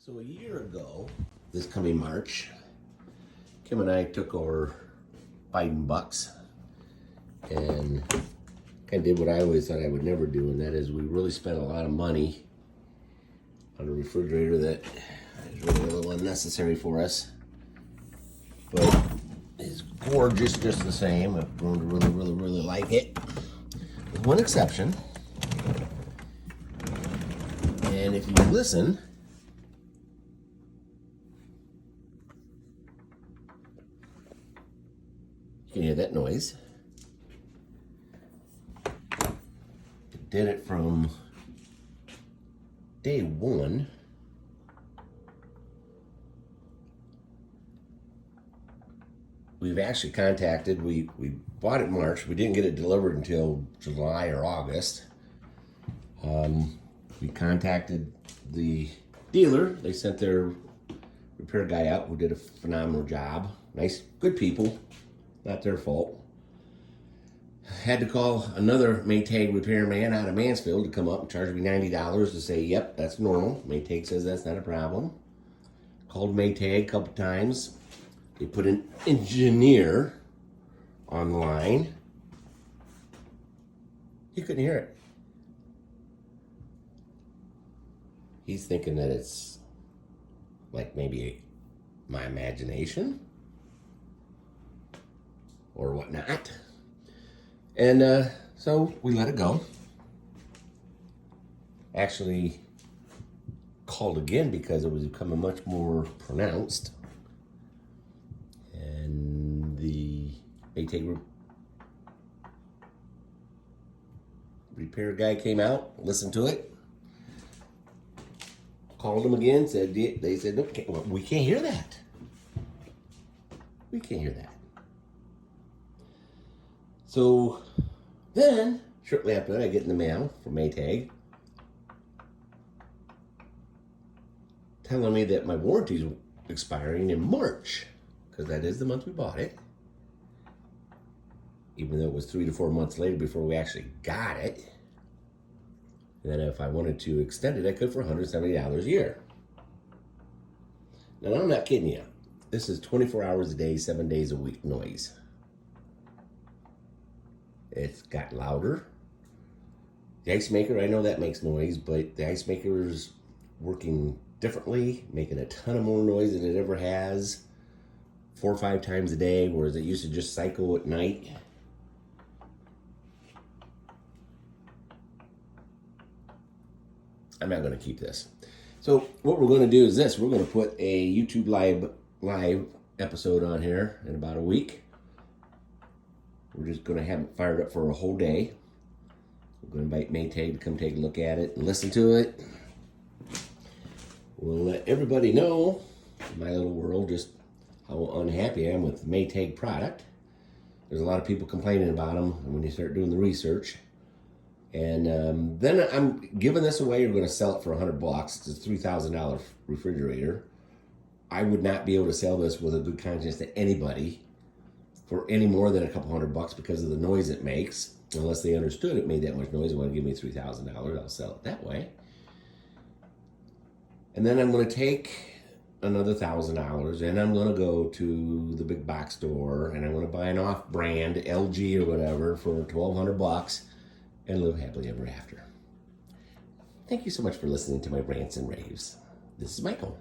So a year ago, this coming March, Kim and I took over Biden Bucks and kind of did what I always thought I would never do, and that is we really spent a lot of money on a refrigerator that is really a little unnecessary for us, but is gorgeous just the same. I've grown to really like it, with one exception. And if you listen, you can hear that noise. It did it from day one. We've actually contacted, we bought it in March. We didn't get it delivered until July or August. We contacted the dealer. They sent their repair guy out who did a phenomenal job. Nice, good people, not their fault. Had to call another Maytag repairman out of Mansfield to come up and charge me $90 to say, yep, that's normal. Maytag says that's not a problem. Called Maytag a couple times. They put an engineer on the line. You couldn't hear it. He's thinking that it's like maybe my imagination or whatnot. And so we let it go. Actually called again because it was becoming much more pronounced. And the Maytag repair guy came out, listened to it, called them again, said, they said, no, well, we can't hear that. We can't hear that. So then, shortly after that, I get in the mail from Maytag telling me that my warranty's expiring in March, because that is the month we bought it, even though it was 3 to 4 months later before we actually got it. And then if I wanted to extend it, I could for $170 a year. Now, I'm not kidding you. This is 24 hours a day, 7 days a week noise. It's got louder. The ice maker, I know that makes noise, but the ice maker is working differently, making a ton of more noise than it ever has, 4 or 5 times a day, whereas it used to just cycle at night. I'm not going to keep this. So what we're going to do is this. We're going to put a YouTube live episode on here in about a week. We're just going to have it fired up for a whole day. We're going to invite Maytag to come take a look at it and listen to it. We'll let everybody know, in my little world, just how unhappy I am with the Maytag product. There's a lot of people complaining about them, and when you start doing the research. And then I'm giving this away. We're going to sell it for $100. It's a $3,000 refrigerator. I would not be able to sell this with a good conscience to anybody for any more than a couple $100 because of the noise it makes. Unless they understood it made that much noise and want to give me $3,000, I'll sell it that way. And then I'm going to take another $1,000 and I'm going to go to the big box store and I'm going to buy an off-brand LG or whatever for $1,200 and live happily ever after. Thank you so much for listening to my rants and raves. This is Michael.